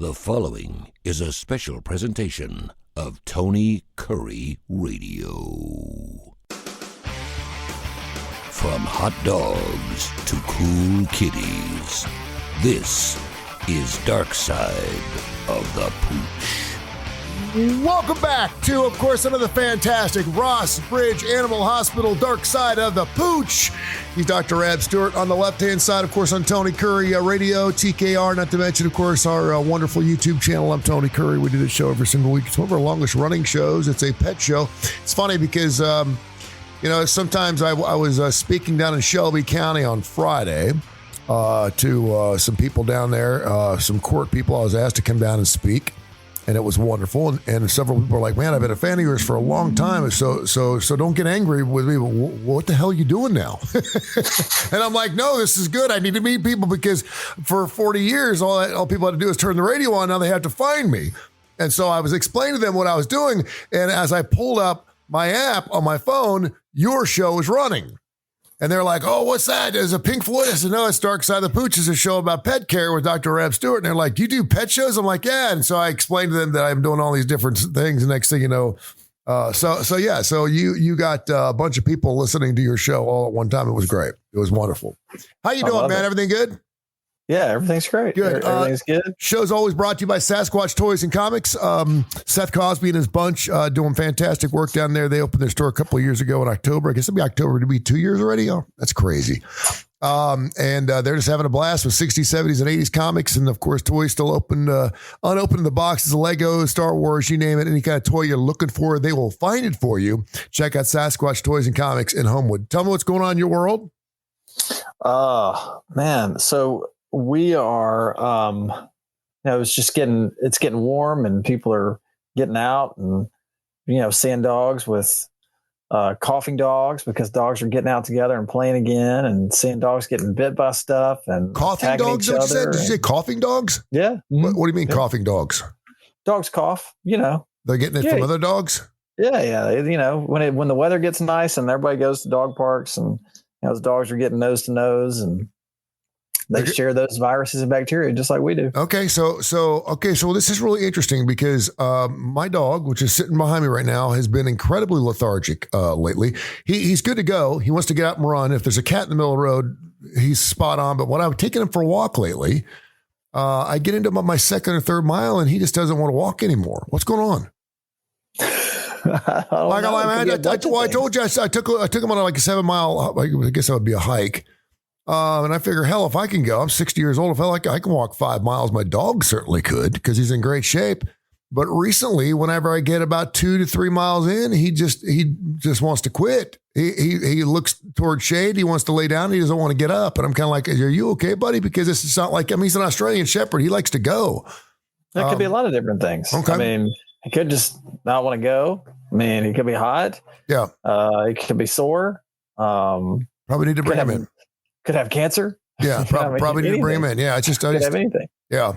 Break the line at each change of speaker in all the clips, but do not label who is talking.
The following is a special presentation of Tony Kurre Radio. From hot dogs to cool kitties, this is Darkside of the Pooch.
Welcome back to, of course, another fantastic Ross Bridge Animal Hospital Darkside of the Pooch. He's Dr. Stewart on the left-hand side, of course, on Tony Kurre Radio, TKR, not to mention, of course, our wonderful YouTube channel. I'm Tony Kurre. We do this show every single week. It's one of our longest running shows. It's a pet show. It's funny because, sometimes I was speaking down in Shelby County on Friday to some people down there, some court people. I was asked to come down and speak. And it was wonderful. And several people were like, man, I've been a fan of yours for a long time. So don't get angry with me. What the hell are you doing now? And I'm like, no, this is good. I need to meet people because for 40 years, all people had to do is turn the radio on. Now they have to find me. And so I was explaining to them what I was doing. And as I pulled up my app on my phone, your show was running. And they're like, oh, what's that? There's a Pink Floyd. I said, no, it's Darkside of the Pooch. It's a show about pet care with Dr. Stewart. And they're like, do you do pet shows? I'm like, yeah. And so I explained to them that I'm doing all these different things. The next thing you know, so you got a bunch of people listening to your show all at one time. It was great. It was wonderful. How you doing, man? Everything good?
Yeah, everything's great.
Good.
Everything's good.
Show's always brought to you by Sasquatch Toys and Comics. Seth Cosby and his bunch doing fantastic work down there. They opened their store a couple of years ago in October. I guess it'll be October to be 2 years already. Oh, that's crazy. And they're just having a blast with 60s, 70s, and 80s comics. And, of course, toys still open, unopened in the boxes, Lego, Star Wars, you name it. Any kind of toy you're looking for, they will find it for you. Check out Sasquatch Toys and Comics in Homewood. Tell me what's going on in your world.
Man, so we are, it's getting warm and people are getting out and, seeing dogs with coughing dogs because dogs are getting out together and playing again and seeing dogs getting bit by stuff and
coughing dogs. What you said? Did you say coughing dogs?
Yeah.
What do you mean coughing dogs?
Dogs cough,
They're getting it from other dogs?
Yeah. When the weather gets nice and everybody goes to dog parks and those dogs are getting nose to nose and they share those viruses and bacteria just like we do.
Okay. So this is really interesting because my dog, which is sitting behind me right now, has been incredibly lethargic lately. He's good to go. He wants to get out and run. If there's a cat in the middle of the road, he's spot on. But when I've taken him for a walk lately, I get into my second or third mile and he just doesn't want to walk anymore. What's going on? I told you I took him on like a 7 mile, I guess that would be a hike. And I figure, hell, if I can go, I'm 60 years old. If I can walk 5 miles, my dog certainly could because he's in great shape. But recently, whenever I get about 2 to 3 miles in, he just wants to quit. He looks towards shade. He wants to lay down. He doesn't want to get up. And I'm kind of like, are you okay, buddy? Because this is not like, he's an Australian Shepherd. He likes to go.
That could be a lot of different things. Okay. He could just not want to go. He could be hot.
Yeah.
He could be sore.
Probably need to bring him in.
Could have cancer.
Yeah, probably need to bring him in. Yeah, I just
have anything.
Yeah.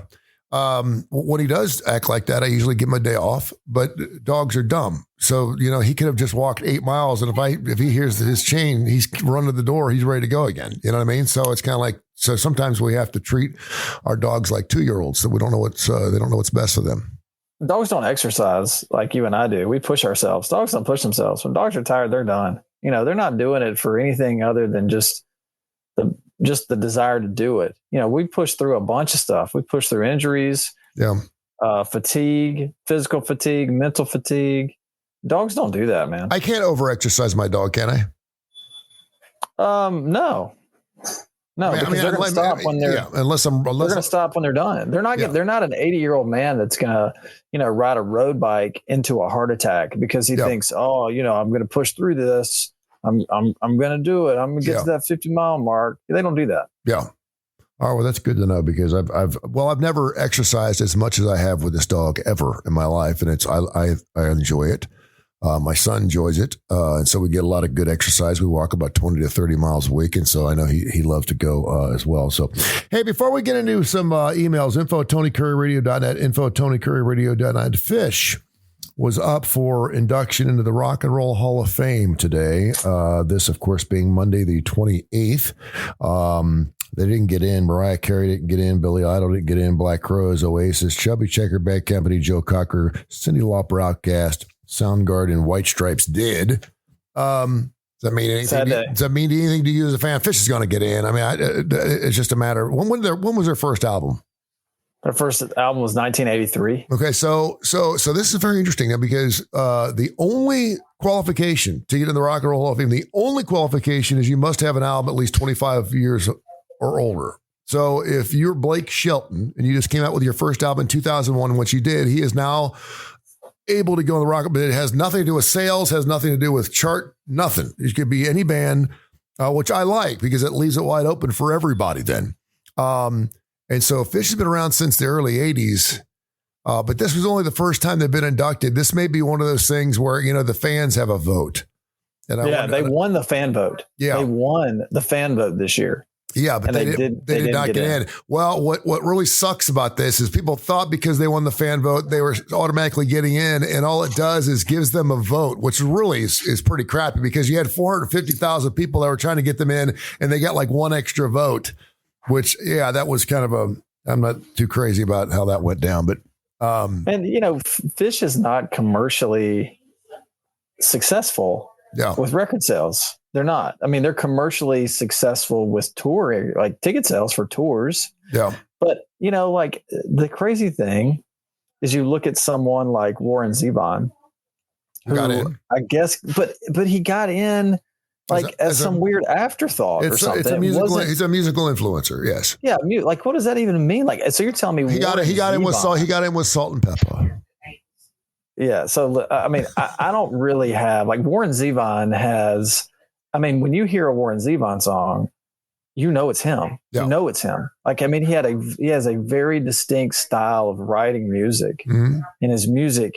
When he does act like that, I usually give him a day off. But dogs are dumb, so he could have just walked 8 miles, and if he hears his chain, he's run to the door. He's ready to go again. You know what I mean? So it's kind of like sometimes we have to treat our dogs like 2-year-olds, so we don't know they don't know what's best for them.
Dogs don't exercise like you and I do. We push ourselves. Dogs don't push themselves. When dogs are tired, they're done. They're not doing it for anything other than just the desire to do it. We push through a bunch of stuff. We push through injuries, fatigue, physical fatigue, mental fatigue. Dogs don't do that, man.
I can't over-exercise my dog, can I?
No. Because they're going to stop when they're they're going to stop when they're done. They're not they're not an 80-year-old man that's going to ride a road bike into a heart attack because he thinks, I'm going to push through this. I'm going to do it. I'm going to get to that 50-mile mark. They don't do that.
Yeah. All right. Well, that's good to know because I've never exercised as much as I have with this dog ever in my life. And I enjoy it. My son enjoys it. And so we get a lot of good exercise. We walk about 20 to 30 miles a week. And so I know he loves to go as well. So, hey, before we get into some emails, info@tonykurreradio.net, info@tonykurreradio.net. Fish was up for induction into the Rock and Roll Hall of Fame today. This, of course, being Monday, the 28th. They didn't get in. Mariah Carey didn't get in. Billy Idol didn't get in. Black Crowes, Oasis, Chubby Checker, Bad Company, Joe Cocker, Cyndi Lauper, Outkast, Soundgarden, White Stripes did. Does that mean anything? Does that mean anything to you as a fan? Fish is going to get in. I mean, it's just a matter. When was their first album?
Their first album was 1983.
Okay, so this is very interesting because the only qualification to get in the Rock and Roll Hall of Fame, the only qualification is you must have an album at least 25 years or older. So if you're Blake Shelton and you just came out with your first album in 2001, which you did, he is now able to go in the rock, but it has nothing to do with sales, has nothing to do with chart, nothing. It could be any band, which I like because it leaves it wide open for everybody then. And so Fish has been around since the early 80s, but this was only the first time they've been inducted. This may be one of those things where, the fans have a vote. And
they won the fan vote. Yeah. They won the fan vote this year.
Yeah, but they did not get in. Well, what really sucks about this is people thought because they won the fan vote, they were automatically getting in. And all it does is gives them a vote, which really is pretty crappy because you had 450,000 people that were trying to get them in and they got like one extra vote. Which, that was kind of I'm not too crazy about how that went down, but.
And, Fish is not commercially successful with record sales. They're not. I mean, they're commercially successful with touring, like ticket sales for tours.
Yeah.
But, like the crazy thing is you look at someone like Warren Zevon, who
got in.
I guess, but he got in. Like as some weird afterthought or something.
He's a musical influencer. Yes.
Yeah. Like, what does that even mean? Like, so you're telling me
he got in with salt. He got in with Salt and Pepper.
Yeah. So I mean, I don't really have like Warren Zevon has. I mean, when you hear a Warren Zevon song, it's him. Yeah. It's him. Like, I mean, he has a very distinct style of writing music, and his music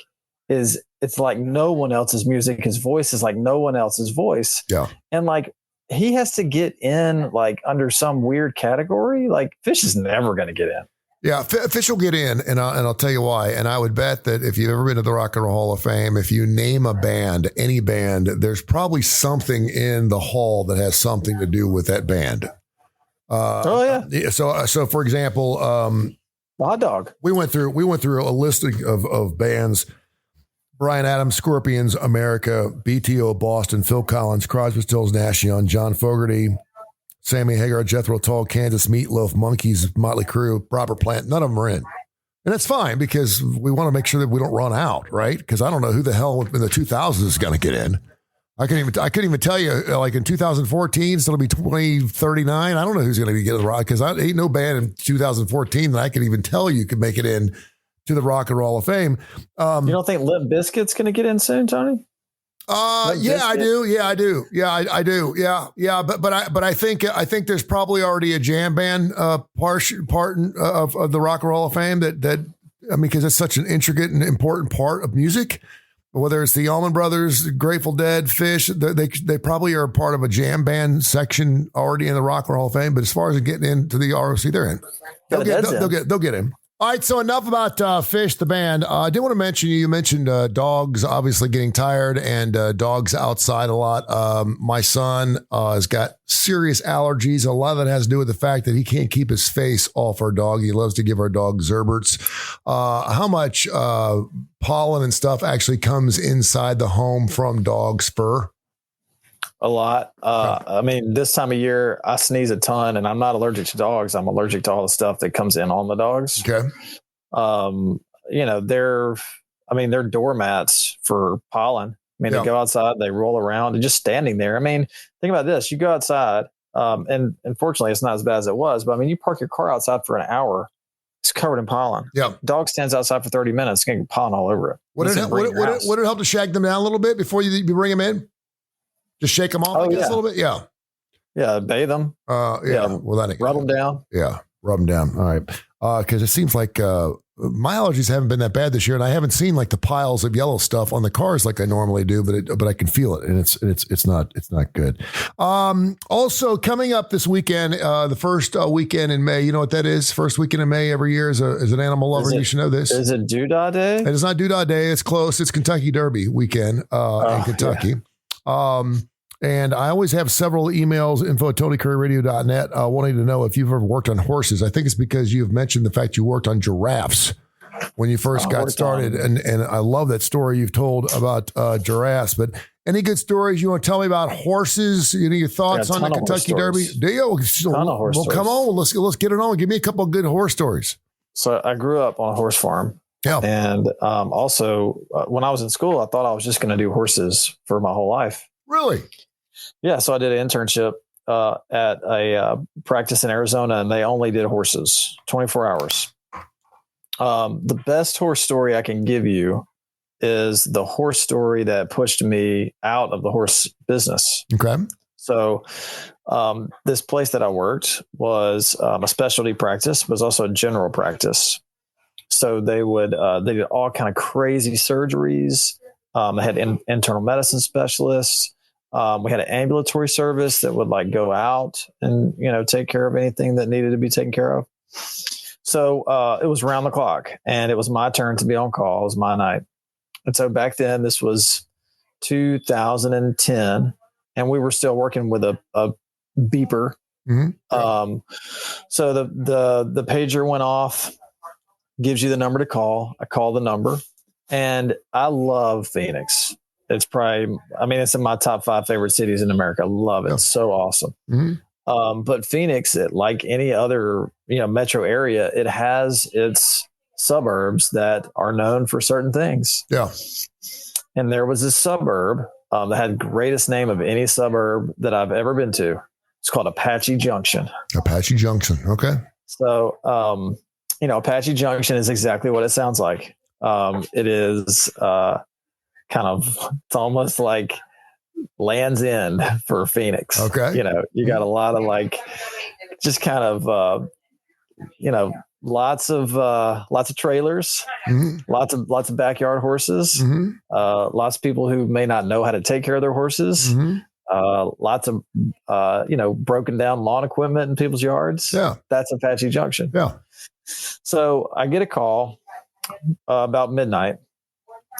it's like no one else's music. His voice is like no one else's voice.
Yeah.
And like, he has to get in like under some weird category. Like Fish is never going to get in.
Yeah. Fish will get in. And I'll tell you why. And I would bet that if you've ever been to the Rock and Roll Hall of Fame, if you name a band, any band, there's probably something in the hall that has something to do with that band. So for example,
Hot Dog.
We went through a listing of bands. Bryan Adams, Scorpions, America, BTO, Boston, Phil Collins, Crosby, Stills, Nash Young, John Fogerty, Sammy Hagar, Jethro Tull, Kansas, Meatloaf, Monkees, Motley Crue, Robert Plant. None of them are in. And that's fine because we want to make sure that we don't run out, right? Because I don't know who the hell in the 2000s is going to get in. I couldn't even tell you, like in 2014, it's going to be 2039. I don't know who's going to be getting the Rock because ain't no band in 2014 that I could even tell you could make it in to the Rock and Roll of Fame.
You don't think Limp Bizkit's going to get in soon, Tony?
I do. Yeah, I do. Yeah, I do. Yeah. But I think there's probably already a jam band part of the Rock and Roll of Fame that I mean, because it's such an intricate and important part of music. Whether it's the Allman Brothers, Grateful Dead, Fish, they probably are part of a jam band section already in the Rock and Roll of Fame. But as far as getting into the ROC, they're in. They'll get in. All right, so enough about Fish, the band. I did want to mention, you mentioned dogs obviously getting tired and dogs outside a lot. My son has got serious allergies. A lot of that has to do with the fact that he can't keep his face off our dog. He loves to give our dog Zerberts. How much pollen and stuff actually comes inside the home from dog fur?
A lot. I mean, this time of year, I sneeze a ton, and I'm not allergic to dogs. I'm allergic to all the stuff that comes in on the dogs.
Okay.
They're doormats for pollen. I mean, They go outside, they roll around, and just standing there. I mean, think about this. You go outside, and unfortunately, it's not as bad as it was, but I mean, you park your car outside for an hour, it's covered in pollen.
Yeah.
Dog stands outside for 30 minutes, it's going to get pollen all over it.
Would it help to shake them down a little bit before you bring them in? Just shake them off, a little bit? Yeah.
Yeah, bathe them.
Well,
rub them down.
Yeah, rub them down. All right. Because it seems like my allergies haven't been that bad this year, and I haven't seen like the piles of yellow stuff on the cars like I normally do, but I can feel it, and it's not good. Also coming up this weekend, the first weekend in May. You know what that is? First weekend in May every year is an animal lover. You should know this.
Is it Doodah Day?
It is not Doodah Day. It's close. It's Kentucky Derby weekend in Kentucky. Yeah. And I always have several emails, info@TonyCurryRadio.net, wanting to know if you've ever worked on horses. I think it's because you've mentioned the fact you worked on giraffes when you first got started. And I love that story you've told about giraffes. But any good stories you want to tell me about horses? Any of your thoughts on the Kentucky Derby? Do you? Well, come on. Let's get it on. Give me a couple of good horse stories.
So I grew up on a horse farm.
Yeah.
And also, when I was in school, I thought I was just going to do horses for my whole life.
Really?
Yeah. So I did an internship at a practice in Arizona, and they only did horses 24 hours. The best horse story I can give you is the horse story that pushed me out of the horse business.
Okay.
So this place that I worked was a specialty practice, was also a general practice. So they did all kind of crazy surgeries. They had internal medicine specialists. We had an ambulatory service that would like go out and, take care of anything that needed to be taken care of. So it was round the clock, and it was my turn to be on call. It was my night. And so back then, this was 2010, and we were still working with a beeper. Mm-hmm. So the pager went off, gives you the number to call. I call the number, and I love Phoenix. It's it's in my top 5 favorite cities in America. I love it. It's so awesome. Mm-hmm. But Phoenix, like any other, metro area, it has its suburbs that are known for certain things. Yeah. And there was this suburb that had the greatest name of any suburb that I've ever been to. It's called Apache Junction. Apache Junction. Okay. So, Apache Junction is exactly what it sounds like. It is it's almost like Land's End for Phoenix. Okay. You got a lot of lots of trailers, mm-hmm. lots of backyard horses, mm-hmm. Lots of people who may not know how to take care of their horses, mm-hmm. Lots of broken down lawn equipment in people's yards. Yeah. That's Apache Junction. Yeah. So I get a call about midnight,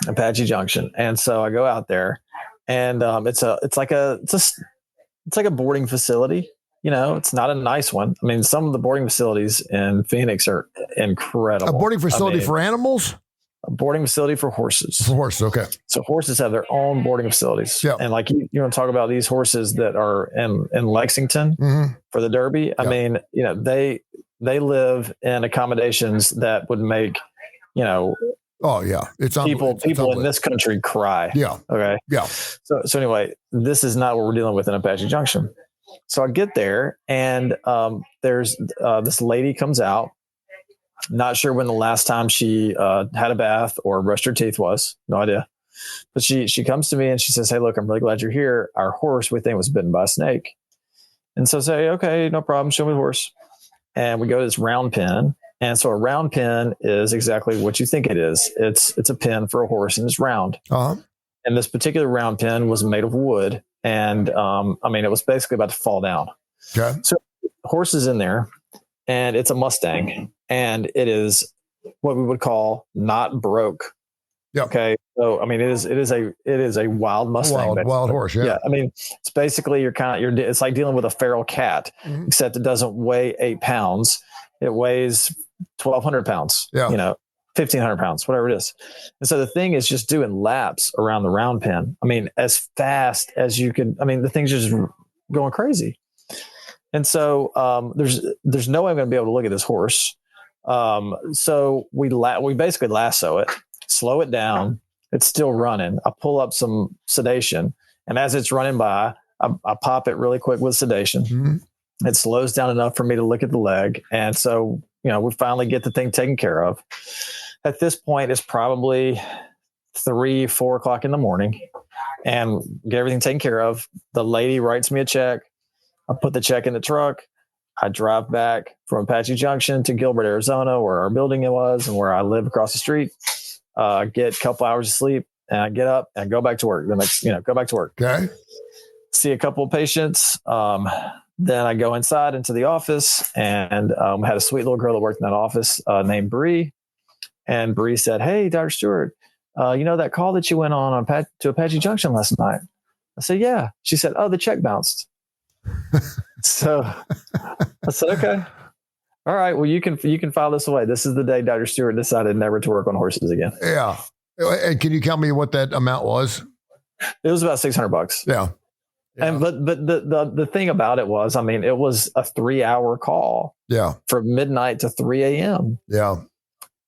Apache Junction. And so I go out there, and it's like a boarding facility. It's not a nice one. I mean, some of the boarding facilities in Phoenix are incredible. A boarding facility for animals? A boarding facility for horses. For horses, okay. So horses have their own boarding facilities. Yeah. And like you want to talk about these horses that are in Lexington, mm-hmm. for the Derby. Yeah. I mean, they live in accommodations that would make, oh yeah, it's people in this country cry. Yeah. Okay. Yeah. So anyway, this is not what we're dealing with in Apache Junction. So I get there, and there's this lady comes out. Not sure when the last time she had a bath or brushed her teeth was. No idea. But she comes to me and she says, "Hey, look, I'm really glad you're here. Our horse, we think, was bitten by a snake." And so I say, "Okay, no problem. Show me the horse." And we go to this round pen. And so a round pen is exactly what you think it is. It's a pen for a horse, and it's round. Uh-huh. And this particular round pen was made of wood. And it was basically about to fall down. Okay. So horse is in there, and it's a Mustang, and it is what we would call not broke. Yeah. Okay. So it is a wild Mustang. Wild horse. Yeah. Yeah. It's basically it's like dealing with a feral cat, mm-hmm. except it doesn't weigh 8 pounds. It weighs 1,200 pounds. Yeah. 1,500 pounds, whatever it is. And so the thing is just doing laps around the round pen. As fast as you can. The thing's just going crazy. And so there's no way I'm going to be able to look at this horse. So we basically lasso it, slow it down. It's still running. I pull up some sedation, and as it's running by, I pop it really quick with sedation. Mm-hmm. It slows down enough for me to look at the leg. And so, we finally get the thing taken care of. At this point, it's probably 3-4 o'clock in the morning, and get everything taken care of. The lady writes me a check. I put the check in the truck. I drive back from Apache Junction to Gilbert, Arizona, where our building was and where I live across the street. Get a couple hours of sleep, and I get up and go back to work. Go back to work. Okay. See a couple of patients. Then I go inside into the office, and had a sweet little girl that worked in that office named Bree. And Bree said, "Hey, Dr. Stewart, that call that you went on to Apache Junction last night?" I said, yeah. She said, oh, the check bounced. So I said, okay. All right. Well, you can file this away. This is the day Dr. Stewart decided never to work on horses again.
Yeah. And can you tell me what that amount was?
It was about $600.
Yeah.
And but the thing about it was, I mean, it was a 3-hour call.
Yeah.
From midnight to 3 a.m.
Yeah.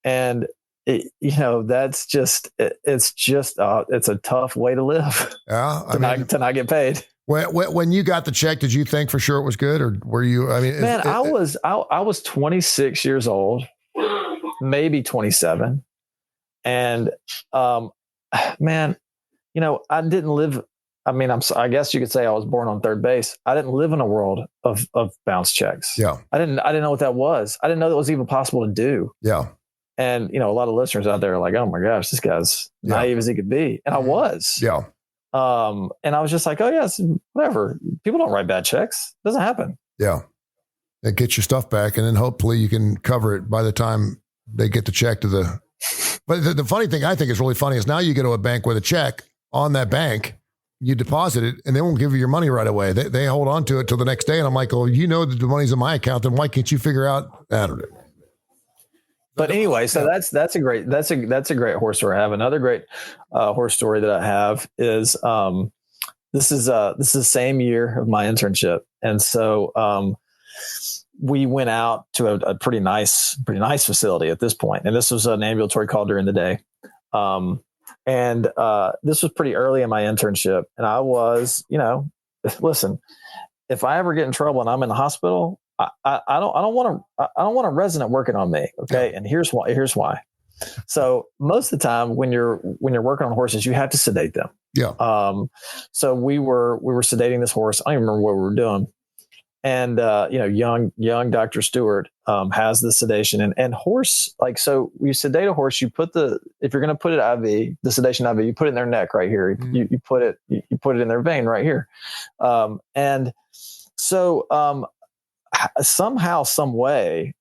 And that's just it's a tough way to live.
Yeah.
To not get paid.
When you got the check, did you think for sure it was good, or were you? I mean,
man, I was 26 years old, maybe 27, and man, I didn't live. I mean, I guess you could say I was born on third base. I didn't live in a world of bounce checks.
Yeah, I
didn't know what that was. I didn't know that was even possible to do.
Yeah,
and a lot of listeners out there are like, "Oh my gosh, this guy's naive as he could be," and I was.
Yeah.
And I was just like, oh yes, whatever. People don't write bad checks. It doesn't happen.
Yeah. And get your stuff back. And then hopefully you can cover it by the time they get the check to but the funny thing I think is really funny is now you go to a bank with a check on that bank, you deposit it and they won't give you your money right away. They hold on to it till the next day. And I'm like, well, that the money's in my account. Then why can't you figure out? I don't know.
But anyway, so that's a great horse story I have. Another great horse story that I have is this is the same year of my internship, and so we went out to a pretty nice facility at this point, and this was an ambulatory call during the day, and this was pretty early in my internship, and I was listen, if I ever get in trouble and I'm in the hospital, I don't want a resident working on me. Okay. Yeah. And here's why. So most of the time when you're working on horses, you have to sedate them.
Yeah.
So we were sedating this horse. I don't even remember what we were doing. And, young Dr. Stewart, has the sedation and horse, so you sedate a horse, if you're going to put it IV, the sedation IV, you put it in their neck right here. Mm-hmm. You put it in their vein right here. And so, somehow, some way,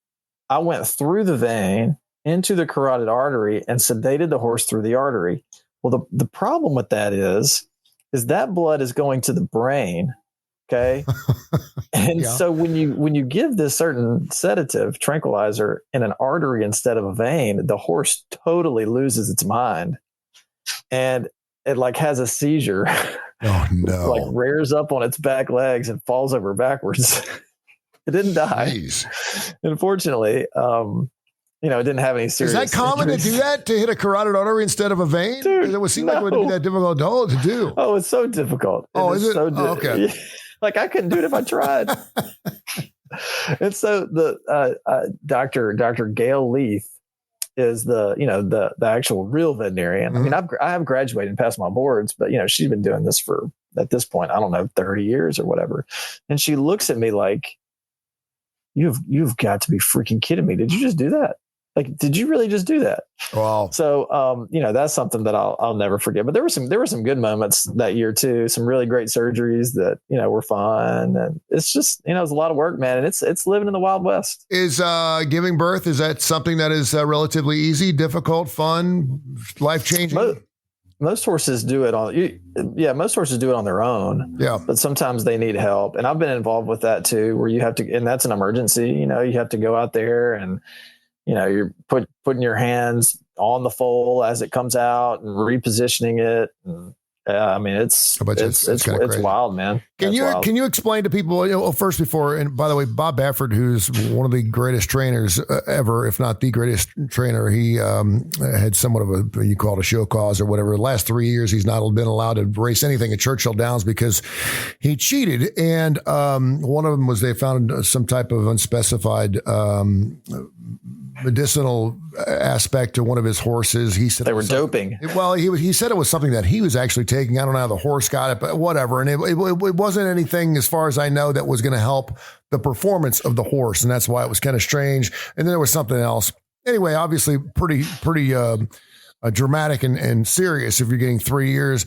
I went through the vein into the carotid artery and sedated the horse through the artery. Well, the problem with that is that blood is going to the brain. Okay. And so when you give this certain sedative tranquilizer in an artery instead of a vein, the horse totally loses its mind and it has a seizure.
Oh no.
Rears up on its back legs and falls over backwards. It didn't die.
Jeez.
Unfortunately, it didn't have any serious.
Is that common
injuries.
to do that, to hit a carotid artery instead of a vein?
Dude,
it would seem like it wouldn't be that difficult to do.
Oh, it's so difficult.
Is it?
So
okay.
I couldn't do it if I tried. And so the Dr. Gail Leith is the actual real veterinarian. Mm-hmm. I mean, I have graduated and passed my boards, but she's been doing this for, at this point, I don't know, 30 years or whatever. And she looks at me like, You've got to be freaking kidding me. Did you just do that? Did you really just do that?
Wow.
So, that's something that I'll never forget. But there were some good moments that year too. Some really great surgeries that, were fun. And it's just, it's a lot of work, man. And it's living in the Wild West.
Is giving birth, is that something that is relatively easy, difficult, fun, life-changing?
Most horses do it most horses do it on their own.
Yeah.
But sometimes they need help. And I've been involved with that too, where you have to, and that's an emergency, you have to go out there and, you're putting your hands on the foal as it comes out and repositioning it. And, it's wild, man.
Can you explain to people, first before, and by the way, Bob Baffert, who's one of the greatest trainers ever, if not the greatest trainer, he had somewhat of you call it a show cause or whatever. The last 3 years, he's not been allowed to race anything at Churchill Downs because he cheated. And one of them was they found some type of unspecified medicinal aspect to one of his horses. He said
they were doping.
Well, he said it was something that he was actually taking. I don't know how the horse got it, but whatever. And it wasn't anything, as far as I know, that was going to help the performance of the horse. And that's why it was kind of strange. And then there was something else. Anyway, obviously pretty dramatic and serious if you're getting 3 years.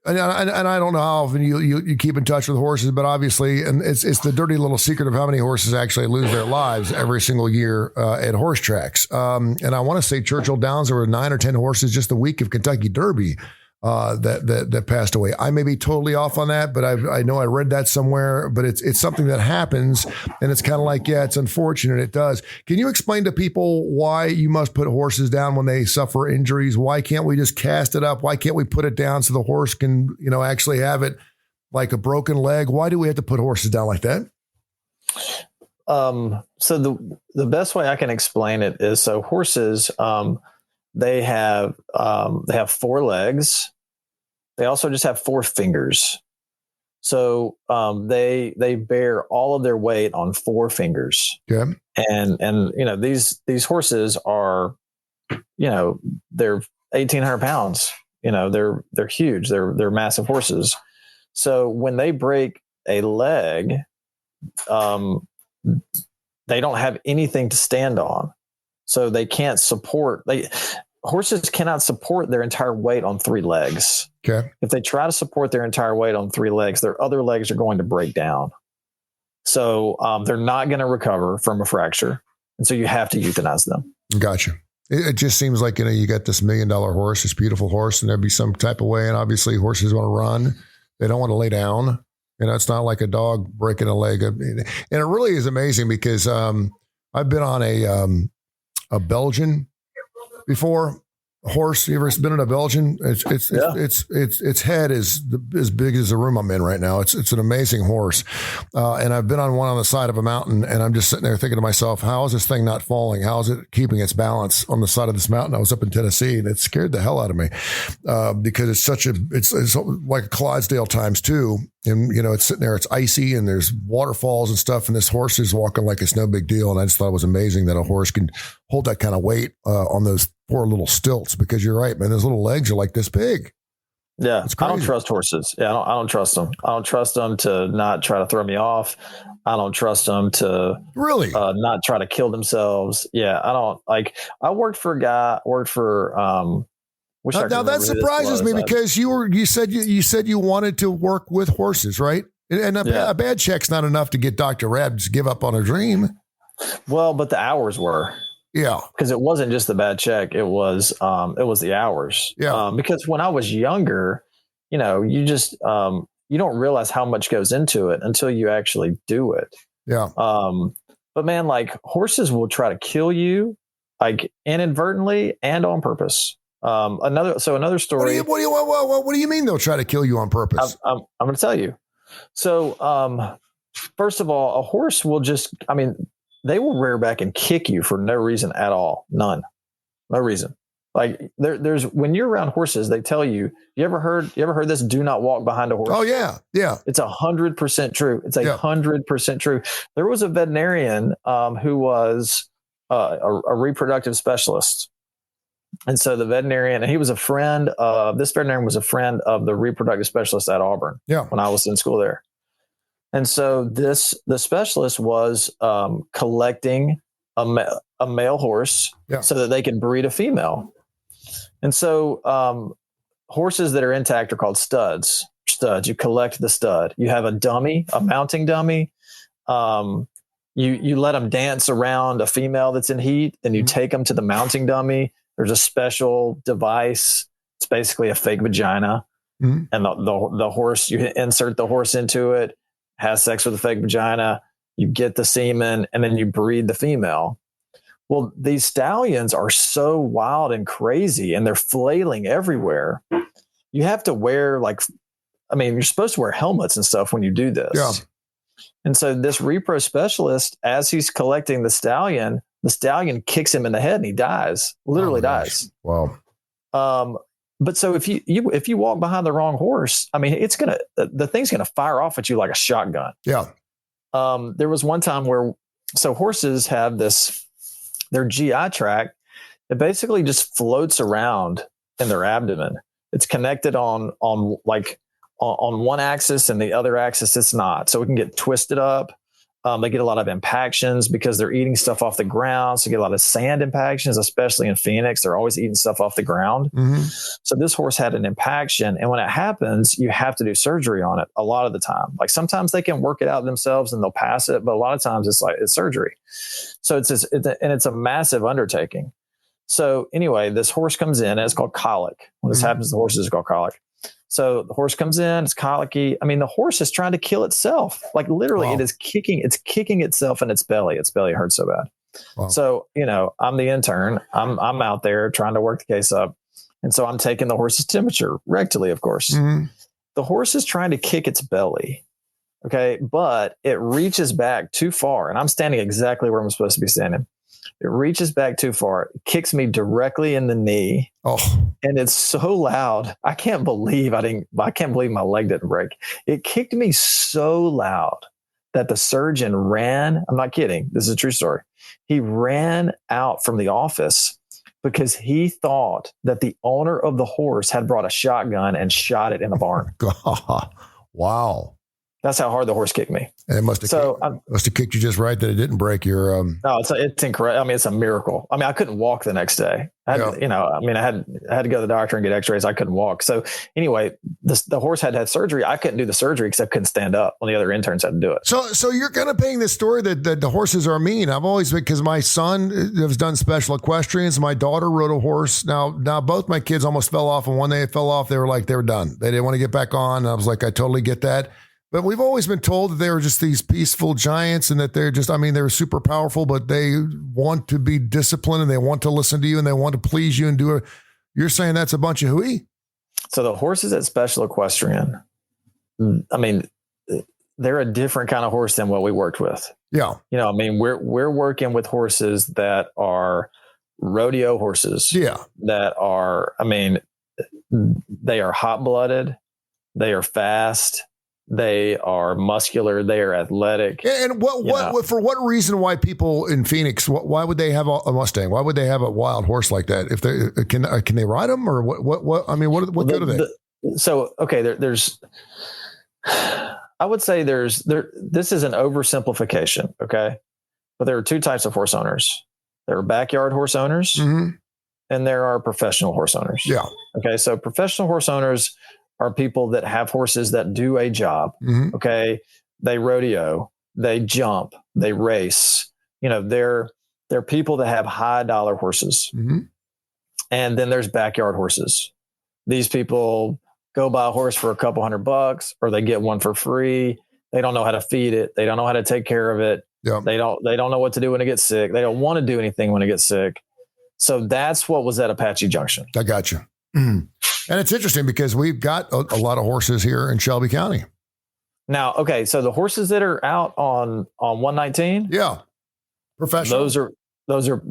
And I don't know how often you keep in touch with horses, but obviously, and it's the dirty little secret of how many horses actually lose their lives every single year at horse tracks. And I want to say Churchill Downs, there were 9 or 10 horses just the week of Kentucky Derby that passed away. I may be totally off on that, but I know I read that somewhere. But it's something that happens, and it's kind of like, yeah, it's unfortunate. It does. Can you explain to people why you must put horses down when they suffer injuries? Why can't we just cast it up? Why can't we put it down so the horse can, actually have it like a broken leg? Why do we have to put horses down like that?
So the best way I can explain it is, so horses, they have 4 legs. They also just have 4 fingers. So they bear all of their weight on 4 fingers.
Yeah.
And these horses are, they're 1,800 pounds. They're huge. They're massive horses. So when they break a leg, they don't have anything to stand on. So they can't support. Horses cannot support their entire weight on 3 legs.
Okay.
If they try to support their entire weight on 3 legs, their other legs are going to break down. So they're not going to recover from a fracture. And so you have to euthanize them.
Gotcha. It just seems like, you got this $1 million horse, this beautiful horse, and there'd be some type of way. And obviously horses want to run. They don't want to lay down. It's not like a dog breaking a leg. And it really is amazing because I've been on a Belgian before. Horse. You ever been in a Belgian? Its head is as big as the room I'm in right now. It's an amazing horse. And I've been on one on the side of a mountain, and I'm just sitting there thinking to myself, how is this thing not falling? How is it keeping its balance on the side of this mountain? I was up in Tennessee, and it scared the hell out of me because it's like a Clydesdale times 2. And, it's sitting there, it's icy, and there's waterfalls and stuff. And this horse is walking like it's no big deal. And I just thought it was amazing that a horse can hold that kind of weight on those 4 little stilts, because you're right, man. Those little legs are like this big.
Yeah. I don't trust horses. Yeah. I don't trust them. I don't trust them to not try to throw me off. I don't trust them to
really
not try to kill themselves. Yeah. I don't I worked for a guy, now
that surprises me because you said you wanted to work with horses, right? And a bad check's not enough to get Dr. Reb to give up on her dream.
Well, but the hours were.
Yeah.
Because it wasn't just the bad check. It was the hours.
Yeah.
Because when I was younger, you just, you don't realize how much goes into it until you actually do it.
Yeah.
But man, horses will try to kill you, inadvertently and on purpose. Another story.
What do you mean they'll try to kill you on purpose?
I'm going to tell you. So, first of all, a horse will they will rear back and kick you for no reason at all. None. No reason. There's when you're around horses, they tell you, you ever heard this? Do not walk behind a horse.
Oh yeah. Yeah.
It's 100% true. It's 100% true. There was a veterinarian, who was, a reproductive specialist. And so the veterinarian, and he was this veterinarian was a friend of the reproductive specialist at Auburn.
Yeah.
When I was in school there. And so the specialist was collecting a male horse so that they could breed a female. And so horses that are intact are called studs. You collect the stud. You have a dummy, a mounting dummy. You let them dance around a female that's in heat. Then you take them to the mounting dummy. There's a special device. It's basically a fake vagina. Mm-hmm. And the horse, you insert the horse into it, has sex with a fake vagina, you get the semen, and then you breed the female. Well, these stallions are so wild and crazy, and they're flailing everywhere. You have to wear you're supposed to wear helmets and stuff when you do this.
Yeah.
And so this repro specialist, as he's collecting the stallion kicks him in the head and he dies, literally dies.
Wow.
But so if you walk behind the wrong horse, the thing's gonna fire off at you like a shotgun.
Yeah.
There was one time where horses have their GI tract. It basically just floats around in their abdomen. It's connected on one axis, and the other axis it's not. So it can get twisted up. They get a lot of impactions because they're eating stuff off the ground. So you get a lot of sand impactions, especially in Phoenix. They're always eating stuff off the ground. Mm-hmm. So this horse had an impaction. And when it happens, you have to do surgery on it a lot of the time. Sometimes they can work it out themselves and they'll pass it. But a lot of times it's surgery. So it's a massive undertaking. So anyway, this horse comes in and it's called colic. When this happens, the horse is called colic. So the horse comes in, it's colicky. I mean, the horse is trying to kill itself. Like literally it's kicking itself in its belly. Its belly hurts so bad. Wow. So, I'm the intern. I'm out there trying to work the case up. And so I'm taking the horse's temperature rectally, of course. Mm-hmm. The horse is trying to kick its belly. Okay. But it reaches back too far. And I'm standing exactly where I'm supposed to be standing. It reaches back too far, kicks me directly in the knee. Oh, and it's so loud. I can't believe my leg didn't break. It kicked me so loud that the surgeon ran. I'm not kidding. This is a true story. He ran out from the office because he thought that the owner of the horse had brought a shotgun and shot it in the barn.
God. Wow.
That's how hard the horse kicked me.
And it must have kicked you just right that it didn't break your.
No, it's incredible. I mean, it's a I I couldn't walk the next day. I had to go to the doctor and get X-rays. I couldn't walk. So anyway, the horse had surgery. I couldn't do the surgery because I couldn't stand up. When the other interns had to do it.
So you're kind of painting this story that the horses are mean. I've always been, because my son has done special equestrians. My daughter rode a horse. Now both my kids almost fell off, and when they fell off, they were done. They didn't want to get back on. And I was like, I totally get that. But we've always been told that they were just these peaceful giants and that they're super powerful, but they want to be disciplined and they want to listen to you and they want to please you and do it. You're saying that's a bunch of hooey?
So the horses at Special Equestrian, I mean, they're a different kind of horse than what we worked with.
Yeah.
We're working with horses that are rodeo horses.
Yeah.
That are, they are hot-blooded. They are fast. They are muscular. They are athletic.
And for what reason? Why people in Phoenix? Why would they have a Mustang? Why would they have a wild horse like that? If they can they ride them or what? I mean, what good are they?
So okay, there's. I would say this is an oversimplification. Okay, but there are two types of horse owners. There are backyard horse owners, mm-hmm. and there are professional horse owners.
Yeah.
Okay, so professional horse owners are people that have horses that do a job. Mm-hmm. Okay. They rodeo, they jump, they race, they're people that have high dollar horses. Mm-hmm. And then there's backyard horses. These people go buy a horse for a couple $100 or they get one for free. They don't know how to feed it. They don't know how to take care of it. Yeah. They don't know what to do when it gets sick. They don't want to do anything when it gets sick. So that's what was at Apache Junction.
I got you. Mm-hmm. And it's interesting because we've got a lot of horses here in Shelby County.
Now, okay, so the horses that are out on 119,
yeah, professional.
Those are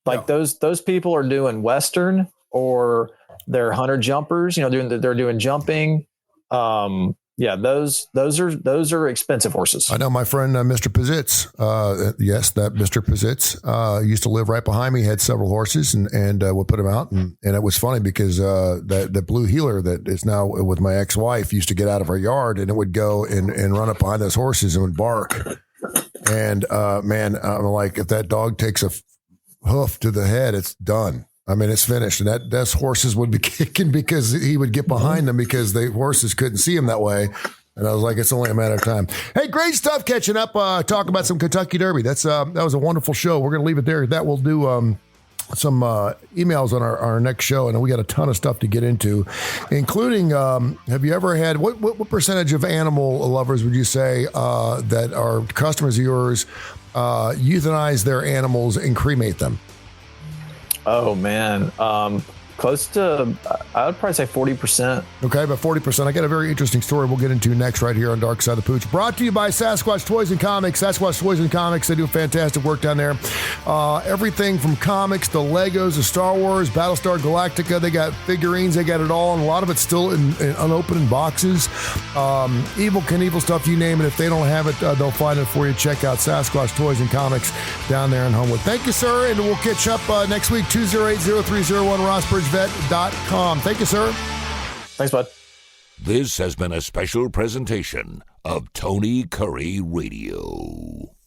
like those people are doing Western or they're hunter jumpers. They're doing jumping. Those are expensive horses.
I know my friend Mr. Pizitz. Yes, that Mr. Pizitz used to live right behind me. He had several horses and would put them out. And it was funny because the blue heeler that is now with my ex-wife used to get out of her yard and it would go and run up behind those horses and would bark. And man, I'm like, if that dog takes a hoof to the head, it's done. I mean, it's finished. And those horses would be kicking because he would get behind them because the horses couldn't see him that way. And I was like, it's only a matter of time. Hey, great stuff catching up, talking about some Kentucky Derby. That was a wonderful show. We're going to leave it there. That will do some emails on our next show. And we got a ton of stuff to get into, including, have you ever had, what percentage of animal lovers would you say that are customers of yours euthanize their animals and cremate them?
Oh, man. Close to, I would probably say 40%.
Okay, but 40%. I got a very interesting story we'll get into next right here on Darkside the Pooch. Brought to you by Sasquatch Toys and Comics. Sasquatch Toys and Comics, they do fantastic work down there. Everything from comics to Legos to Star Wars, Battlestar Galactica. They got figurines. They got it all, and a lot of it's still in unopened in boxes. Evil Knievel stuff, you name it. If they don't have it, they'll find it for you. Check out Sasquatch Toys and Comics down there in Homewood. Thank you, sir, and we'll catch up next week, 208-0301, rossbridgevet.com. Thank you, sir.
Thanks, bud.
This has been a special presentation of Tony Curry Radio.